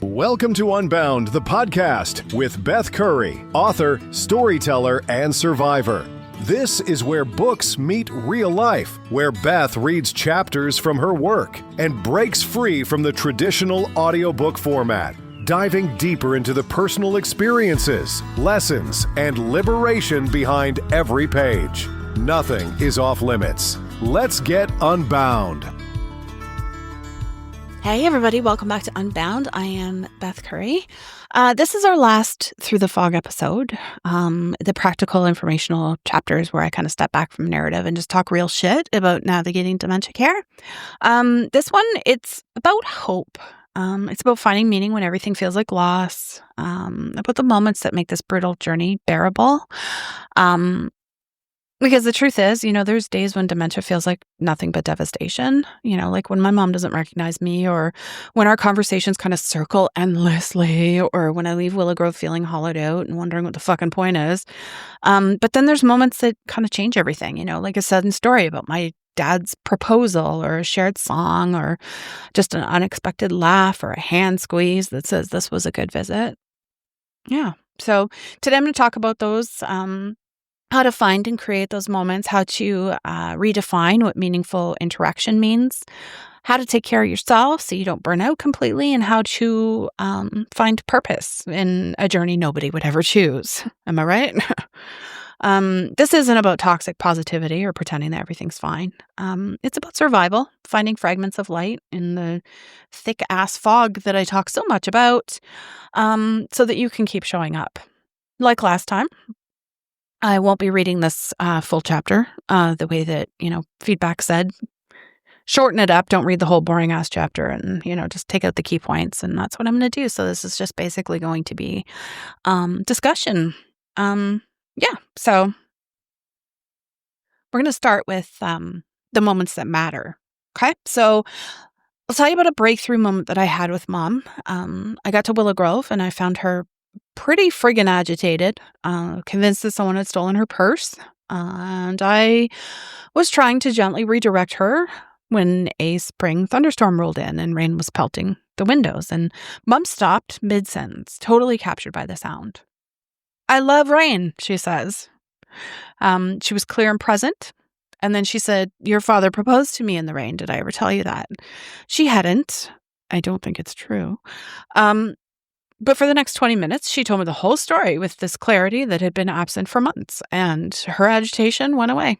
Welcome to Unbound, the podcast with Beth Curry, author, storyteller, and survivor. This is where books meet real life, where Beth reads chapters from her work and breaks free from the traditional audiobook format, diving deeper into the personal experiences, lessons, and liberation behind every page. Nothing is off limits. Let's get unbound. Hey everybody, welcome back to Unbound. I am Beth Curry. This is our last Through the Fog episode, the practical informational chapters where I kind of step back from narrative and just talk real shit about navigating dementia care. This one, it's about hope. It's about finding meaning when everything feels like loss, about the moments that make this brutal journey bearable. Because the truth is, there's days when dementia feels like nothing but devastation, like when my mom doesn't recognize me, or when our conversations kind of circle endlessly, or when I leave Willow Grove feeling hollowed out and wondering what the fucking point is. But then there's moments that kind of change everything, like a sudden story about my dad's proposal, or a shared song, or just an unexpected laugh, or a hand squeeze that says this was a good visit. Yeah. So today I'm going to talk about those, how to find and create those moments, how to redefine what meaningful interaction means, how to take care of yourself so you don't burn out completely, and how to find purpose in a journey nobody would ever choose. Am I right? This isn't about toxic positivity or pretending that everything's fine. It's about survival, finding fragments of light in the thick-ass fog that I talk so much about, so that you can keep showing up. Like last time, I won't be reading this full chapter the way that, feedback said. Shorten it up. Don't read the whole boring ass chapter, and, just take out the key points. And that's what I'm going to do. So this is just basically going to be discussion. So we're going to start with the moments that matter. Okay. So I'll tell you about a breakthrough moment that I had with Mom. I got to Willow Grove and I found her pretty friggin' agitated, convinced that someone had stolen her purse. And I was trying to gently redirect her when a spring thunderstorm rolled in and rain was pelting the windows. And Mom stopped mid-sentence, totally captured by the sound. "I love rain," she says. She was clear and present. And then she said, "Your father proposed to me in the rain. Did I ever tell you that?" She hadn't. I don't think it's true. But for the next 20 minutes, she told me the whole story with this clarity that had been absent for months, and her agitation went away.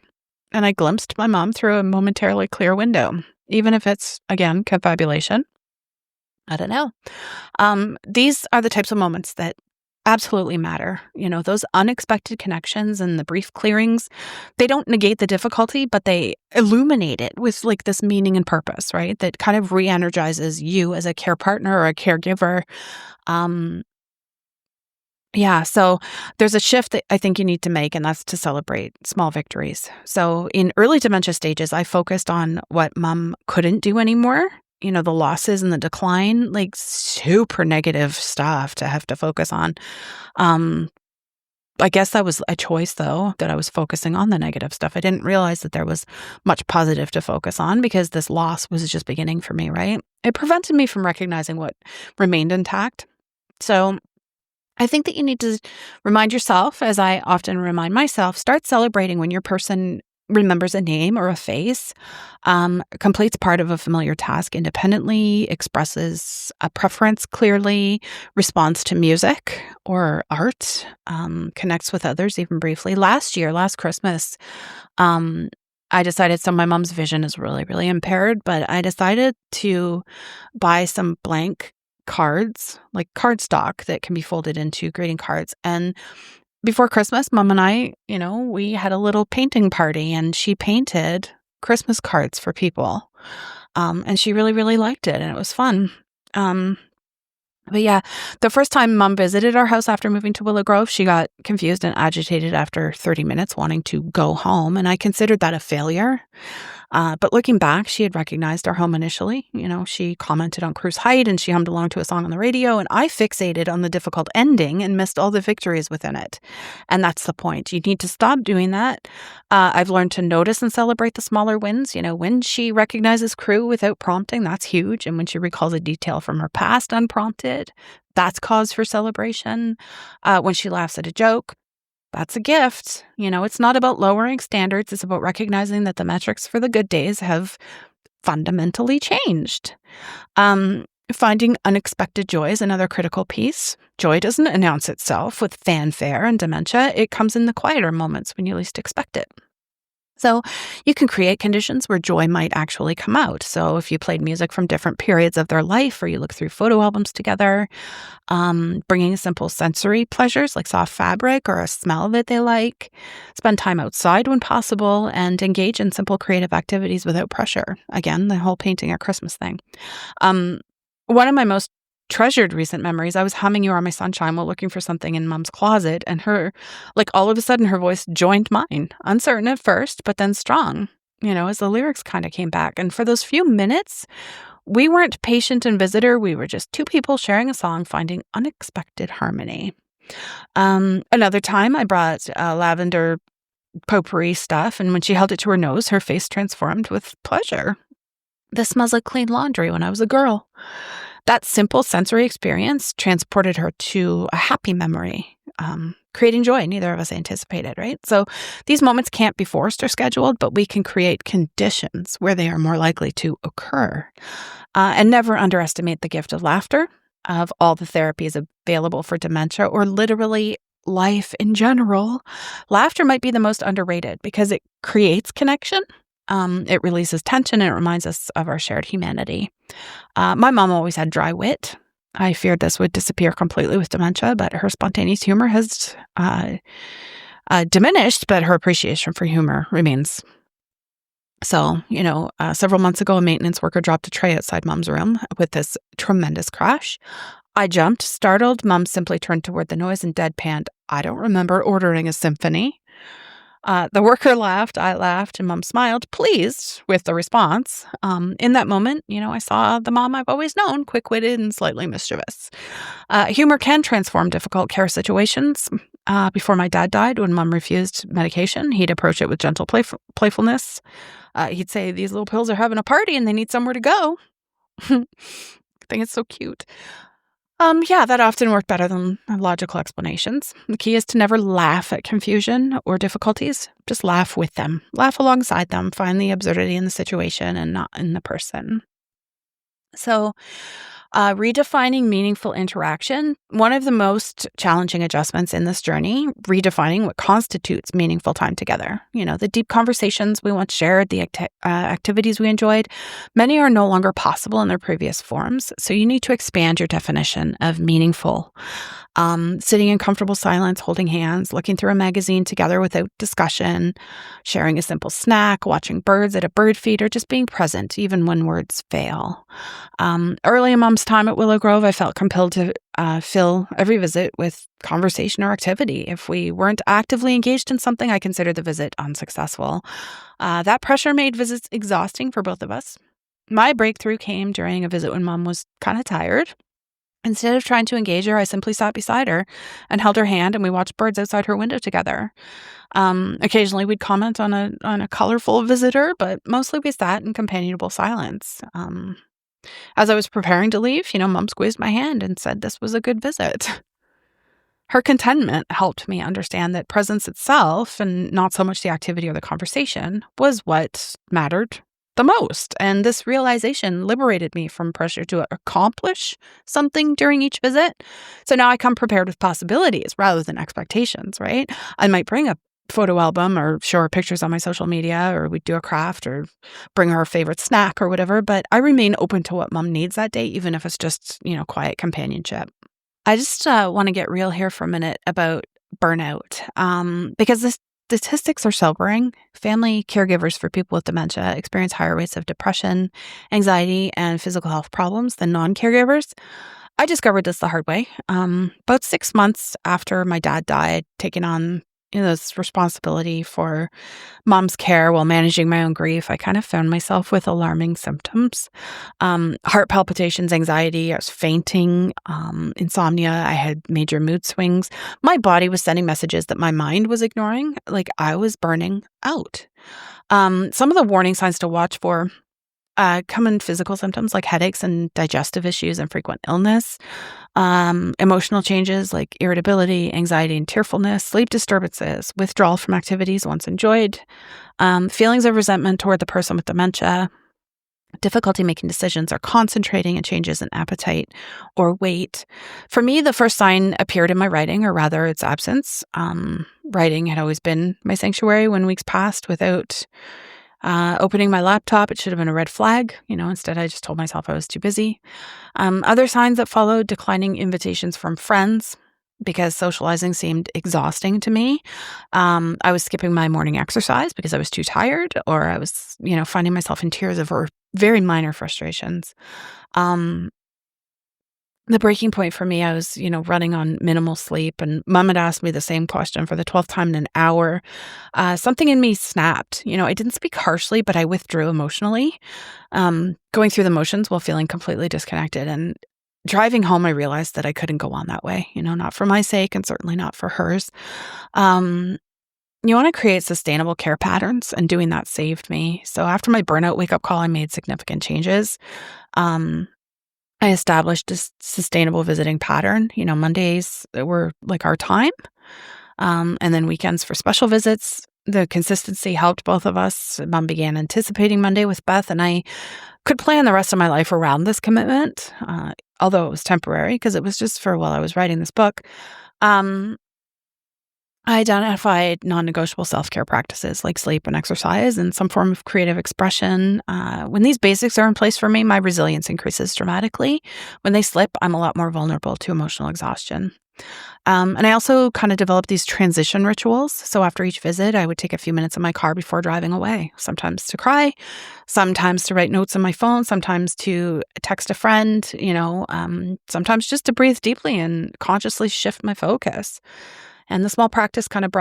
And I glimpsed my mom through a momentarily clear window, even if it's, again, confabulation. I don't know. These are the types of moments that absolutely matter. Those unexpected connections and the brief clearings, they don't negate the difficulty, but they illuminate it with like this meaning and purpose, right? That kind of re-energizes you as a care partner or a caregiver. So there's a shift that I think you need to make, and that's to celebrate small victories. So in early dementia stages, I focused on what Mom couldn't do anymore. The losses and the decline, like super negative stuff to have to focus on. I guess that was a choice, though, that I was focusing on the negative stuff. I didn't realize that there was much positive to focus on because this loss was just beginning for me, right? It prevented me from recognizing what remained intact. So I think that you need to remind yourself, as I often remind myself, start celebrating when your person remembers a name or a face, completes part of a familiar task independently, expresses a preference clearly, responds to music or art, connects with others even briefly. Last Christmas, I decided, so my mom's vision is really, really impaired, but I decided to buy some blank cards, like cardstock that can be folded into greeting cards. And before Christmas, Mom and I, we had a little painting party, and she painted Christmas cards for people. And she really, really liked it, and it was fun. But yeah, the first time Mom visited our house after moving to Willow Grove, she got confused and agitated after 30 minutes wanting to go home. And I considered that a failure. But looking back, she had recognized our home initially. She commented on cruise height and she hummed along to a song on the radio. And I fixated on the difficult ending and missed all the victories within it. And that's the point. You need to stop doing that. I've learned to notice and celebrate the smaller wins. When she recognizes crew without prompting, that's huge. And when she recalls a detail from her past unprompted, that's cause for celebration. When she laughs at a joke, that's a gift. It's not about lowering standards. It's about recognizing that the metrics for the good days have fundamentally changed. Finding unexpected joy is another critical piece. Joy doesn't announce itself with fanfare and dementia. It comes in the quieter moments when you least expect it. So you can create conditions where joy might actually come out. So if you played music from different periods of their life, or you look through photo albums together, bringing simple sensory pleasures like soft fabric or a smell that they like, spend time outside when possible, and engage in simple creative activities without pressure. Again, the whole painting at Christmas thing. One of my most treasured recent memories, I was humming "You Are My Sunshine" while looking for something in Mom's closet, and all of a sudden, her voice joined mine, uncertain at first, but then strong, as the lyrics kind of came back. And for those few minutes, we weren't patient and visitor. We were just two people sharing a song, finding unexpected harmony. Another time, I brought lavender potpourri stuff, and when she held it to her nose, her face transformed with pleasure. This smells like clean laundry when I was a girl. That simple sensory experience transported her to a happy memory, creating joy neither of us anticipated, right? So these moments can't be forced or scheduled, but we can create conditions where they are more likely to occur. And never underestimate the gift of laughter, of all the therapies available for dementia, or literally life in general. Laughter might be the most underrated because it creates connection. It releases tension and it reminds us of our shared humanity. My mom always had dry wit. I feared this would disappear completely with dementia, but her spontaneous humor has diminished, but her appreciation for humor remains. So, several months ago, a maintenance worker dropped a tray outside Mom's room with this tremendous crash. I jumped, startled. Mom simply turned toward the noise and deadpanned, "I don't remember ordering a symphony." The worker laughed, I laughed, and Mom smiled, pleased with the response. In that moment, I saw the mom I've always known, quick-witted and slightly mischievous. Humor can transform difficult care situations. Before my dad died, when Mom refused medication, he'd approach it with gentle playfulness. He'd say, "These little pills are having a party and they need somewhere to go." I think it's so cute. That often worked better than logical explanations. The key is to never laugh at confusion or difficulties. Just laugh with them. Laugh alongside them. Find the absurdity in the situation and not in the person. So, redefining meaningful interaction. One of the most challenging adjustments in this journey, redefining what constitutes meaningful time together. The deep conversations we once shared, the activities we enjoyed, many are no longer possible in their previous forms. So you need to expand your definition of meaningful. Sitting in comfortable silence, holding hands, looking through a magazine together without discussion, sharing a simple snack, watching birds at a bird feed, or just being present, even when words fail. Early in Mom's time at Willow Grove, I felt compelled to fill every visit with conversation or activity. If we weren't actively engaged in something, I considered the visit unsuccessful. That pressure made visits exhausting for both of us. My breakthrough came during a visit when Mom was kind of tired. Instead of trying to engage her, I simply sat beside her and held her hand, and we watched birds outside her window together. Occasionally, we'd comment on a colorful visitor, but mostly we sat in companionable silence. As I was preparing to leave, Mom squeezed my hand and said this was a good visit. Her contentment helped me understand that presence itself, and not so much the activity or the conversation, was what mattered the most. And this realization liberated me from pressure to accomplish something during each visit. So now I come prepared with possibilities rather than expectations, right? I might bring a photo album or show her pictures on my social media, or we'd do a craft or bring her a favorite snack or whatever, but I remain open to what Mom needs that day, even if it's just, quiet companionship. I just want to get real here for a minute about burnout, because the statistics are sobering. Family caregivers for people with dementia experience higher rates of depression, anxiety, and physical health problems than non-caregivers. I discovered this the hard way. About 6 months after my dad died, taking on this responsibility for mom's care while managing my own grief, I kind of found myself with alarming symptoms. Heart palpitations, anxiety, I was fainting, insomnia, I had major mood swings. My body was sending messages that my mind was ignoring, like I was burning out. Some of the warning signs to watch for common physical symptoms like headaches and digestive issues and frequent illness, emotional changes like irritability, anxiety, and tearfulness, sleep disturbances, withdrawal from activities once enjoyed, feelings of resentment toward the person with dementia, difficulty making decisions or concentrating, and changes in appetite or weight. For me, the first sign appeared in my writing, or rather its absence. Writing had always been my sanctuary. When weeks passed without opening my laptop, it should have been a red flag. Instead, I just told myself I was too busy. Other signs that followed: declining invitations from friends because socializing seemed exhausting to me. I was skipping my morning exercise because I was too tired, or I was, finding myself in tears over very minor frustrations. Um, the breaking point for me, I was, running on minimal sleep, and mom had asked me the same question for the 12th time in an hour. Something in me snapped. I didn't speak harshly, but I withdrew emotionally, going through the motions while feeling completely disconnected. And driving home, I realized that I couldn't go on that way, not for my sake and certainly not for hers. You want to create sustainable care patterns, and doing that saved me. So after my burnout wake-up call, I made significant changes. I established a sustainable visiting pattern. Mondays were like our time, and then weekends for special visits. The consistency helped both of us. Mom began anticipating Monday with Beth, and I could plan the rest of my life around this commitment, although it was temporary because it was just for while I was writing this book. I identified non-negotiable self-care practices like sleep and exercise and some form of creative expression. When these basics are in place for me, my resilience increases dramatically. When they slip, I'm a lot more vulnerable to emotional exhaustion. And I also kind of developed these transition rituals. So after each visit, I would take a few minutes in my car before driving away, sometimes to cry, sometimes to write notes on my phone, sometimes to text a friend, sometimes just to breathe deeply and consciously shift my focus. And the small practice kind of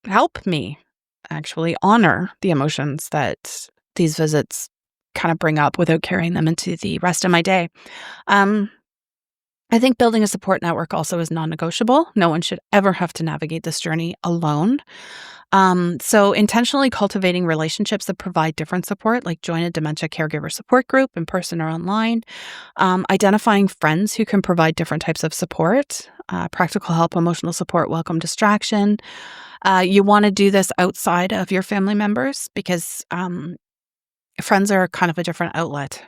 helped me actually honor the emotions that these visits kind of bring up without carrying them into the rest of my day. I think building a support network also is non-negotiable. No one should ever have to navigate this journey alone. So intentionally cultivating relationships that provide different support, like join a dementia caregiver support group in person or online, identifying friends who can provide different types of support, practical help, emotional support, welcome distraction. You want to do this outside of your family members because friends are kind of a different outlet.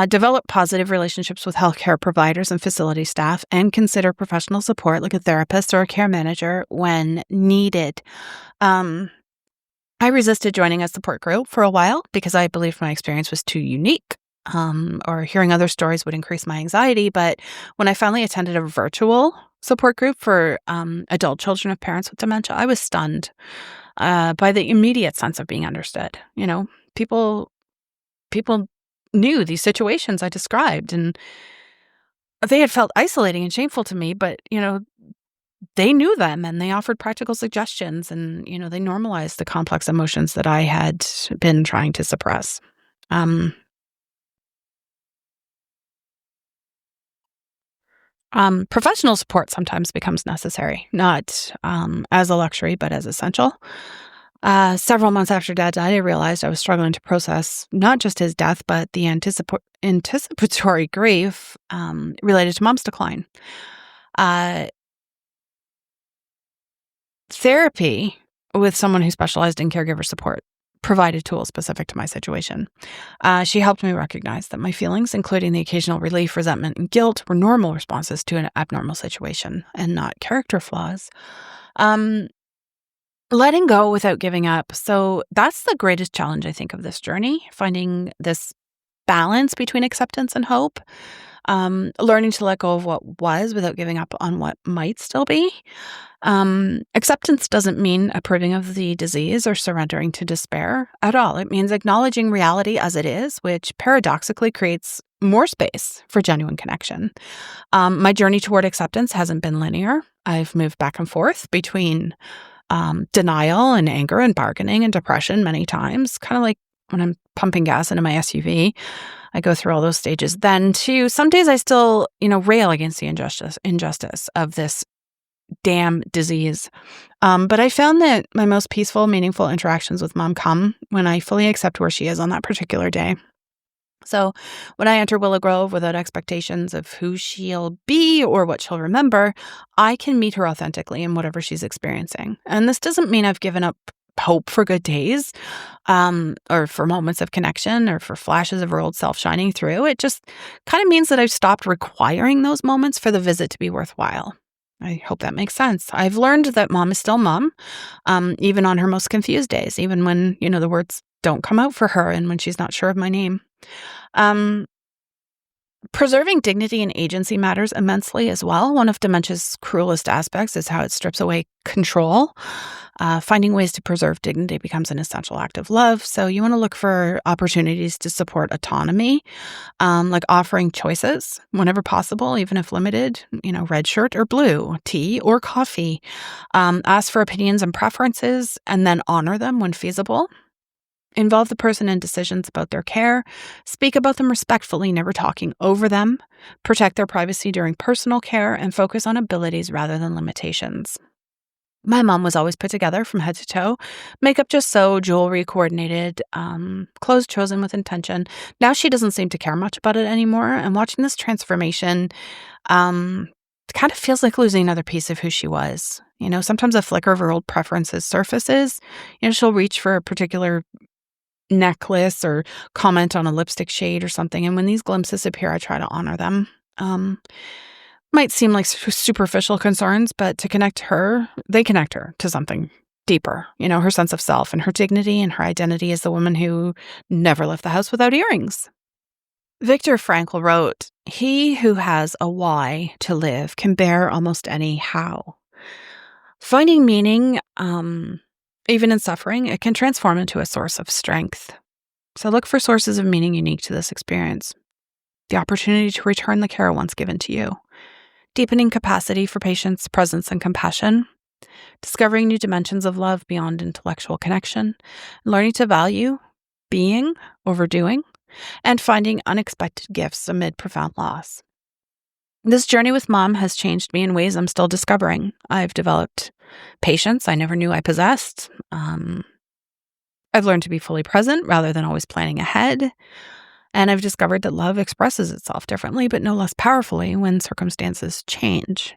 Develop positive relationships with healthcare providers and facility staff, and consider professional support like a therapist or a care manager when needed. I resisted joining a support group for a while because I believed my experience was too unique, or hearing other stories would increase my anxiety. But when I finally attended a virtual support group for adult children of parents with dementia, I was stunned by the immediate sense of being understood. People knew these situations I described, and they had felt isolating and shameful to me, but, they knew them and they offered practical suggestions, and, they normalized the complex emotions that I had been trying to suppress. Professional support sometimes becomes necessary, not as a luxury, but as essential. Several months after Dad died, I realized I was struggling to process not just his death, but the anticipatory grief related to Mom's decline. Uh, Therapy with someone who specialized in caregiver support provided tools specific to my situation. She helped me recognize that my feelings, including the occasional relief, resentment, and guilt, were normal responses to an abnormal situation and not character flaws. Letting go without giving up. So that's the greatest challenge, I think, of this journey, finding this balance between acceptance and hope. learning to let go of what was without giving up on what might still be. Acceptance doesn't mean approving of the disease or surrendering to despair at all. It means acknowledging reality as it is, which paradoxically creates more space for genuine connection. My journey toward acceptance hasn't been linear. I've moved back and forth between denial and anger and bargaining and depression many times, kind of like when I'm pumping gas into my SUV. I go through all those stages. Then too, some days I still, rail against the injustice of this damn disease. But I found that my most peaceful, meaningful interactions with mom come when I fully accept where she is on that particular day. So when I enter Willow Grove without expectations of who she'll be or what she'll remember, I can meet her authentically in whatever she's experiencing. And this doesn't mean I've given up hope for good days, or for moments of connection, or for flashes of her old self shining through. It just kind of means that I've stopped requiring those moments for the visit to be worthwhile. I hope that makes sense. I've learned that mom is still mom, even on her most confused days, even when, the words don't come out for her and when she's not sure of my name. Preserving dignity and agency matters immensely as well. One of dementia's cruelest aspects is how it strips away control. Finding ways to preserve dignity becomes an essential act of love. So you want to look for opportunities to support autonomy, like offering choices whenever possible, even if limited, red shirt or blue, tea or coffee. Ask for opinions and preferences and then honor them when feasible. Involve the person in decisions about their care. Speak about them respectfully, never talking over them. Protect their privacy during personal care and focus on abilities rather than limitations. My mom was always put together from head to toe. Makeup just so, jewelry coordinated, clothes chosen with intention. Now she doesn't seem to care much about it anymore. And watching this transformation kind of feels like losing another piece of who she was. Sometimes a flicker of her old preferences surfaces. She'll reach for a particular necklace or comment on a lipstick shade or something. And when these glimpses appear, I try to honor them. Might seem like superficial concerns, but they connect her to something deeper. Her sense of self and her dignity and her identity as the woman who never left the house without earrings. Viktor Frankl wrote, "He who has a why to live can bear almost any how." Finding meaning, even in suffering, it can transform into a source of strength. So look for sources of meaning unique to this experience. The opportunity to return the care once given to you. Deepening capacity for patience, presence, and compassion. Discovering new dimensions of love beyond intellectual connection. Learning to value being over doing. And finding unexpected gifts amid profound loss. This journey with mom has changed me in ways I'm still discovering. I've developed patience I never knew I possessed. I've learned to be fully present rather than always planning ahead. And I've discovered that love expresses itself differently, but no less powerfully when circumstances change.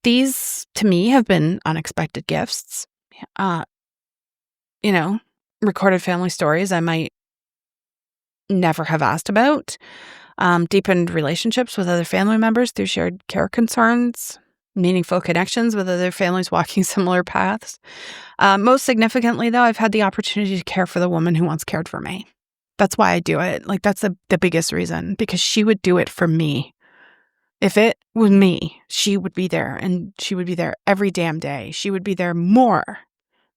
These, to me, have been unexpected gifts. Recorded family stories I might never have asked about. Deepened relationships with other family members through shared care concerns, meaningful connections with other families walking similar paths. Most significantly, though, I've had the opportunity to care for the woman who once cared for me. That's why I do it. That's the biggest reason, because she would do it for me. If it was me, she would be there, and she would be there every damn day. She would be there more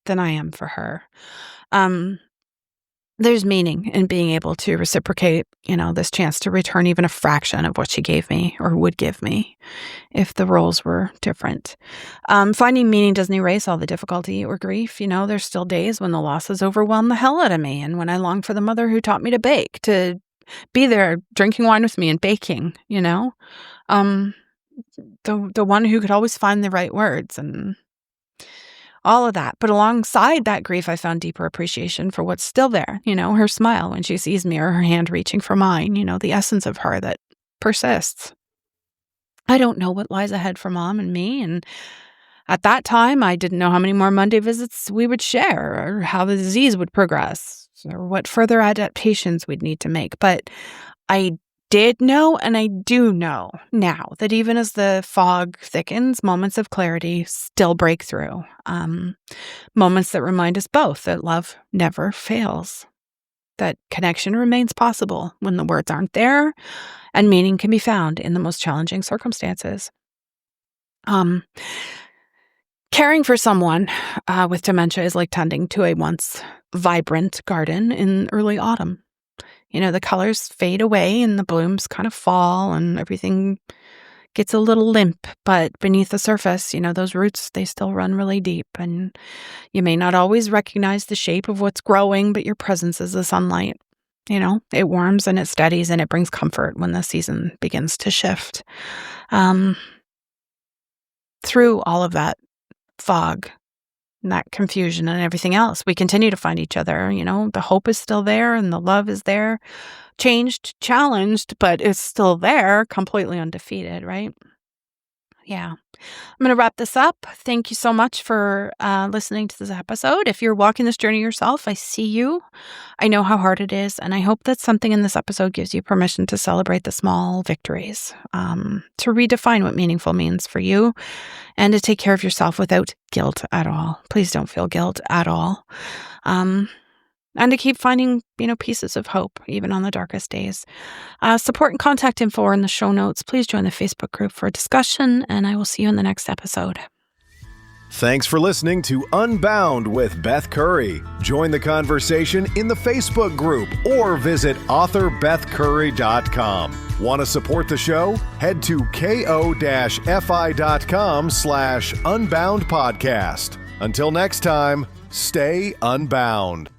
than I am for her. There's meaning in being able to reciprocate, this chance to return even a fraction of what she gave me or would give me if the roles were different. Finding meaning doesn't erase all the difficulty or grief. There's still days when the losses overwhelm the hell out of me, and when I long for the mother who taught me to bake, to be there drinking wine with me and baking, the one who could always find the right words and all of that. But alongside that grief, I found deeper appreciation for what's still there. Her smile when she sees me, or her hand reaching for mine, the essence of her that persists. I don't know what lies ahead for mom and me. And at that time, I didn't know how many more Monday visits we would share, or how the disease would progress, or what further adaptations we'd need to make. But I did know, and I do know now, that even as the fog thickens, moments of clarity still break through. Moments that remind us both that love never fails. that connection remains possible when the words aren't there, and meaning can be found in the most challenging circumstances. Caring for someone with dementia is like tending to a once vibrant garden in early autumn. The colors fade away and the blooms kind of fall and everything gets a little limp, but beneath the surface, those roots, they still run really deep, and you may not always recognize the shape of what's growing, but your presence is the sunlight. It warms and it steadies and it brings comfort when the season begins to shift. Through all of that fog, and that confusion and everything else, we continue to find each other. The hope is still there and the love is there. Changed, challenged, but it's still there, completely undefeated, right? Yeah. I'm going to wrap this up. Thank you so much for listening to this episode. If you're walking this journey yourself, I see you. I know how hard it is, and I hope that something in this episode gives you permission to celebrate the small victories, to redefine what meaningful means for you, and to take care of yourself without guilt at all. Please don't feel guilt at all. And to keep finding, pieces of hope, even on the darkest days. Support and contact info are in the show notes. Please join the Facebook group for a discussion, and I will see you in the next episode. Thanks for listening to Unbound with Beth Curry. Join the conversation in the Facebook group or visit author.bethcurry.com. Want to support the show? Head to ko-fi.com/unbound podcast. Until next time, stay unbound.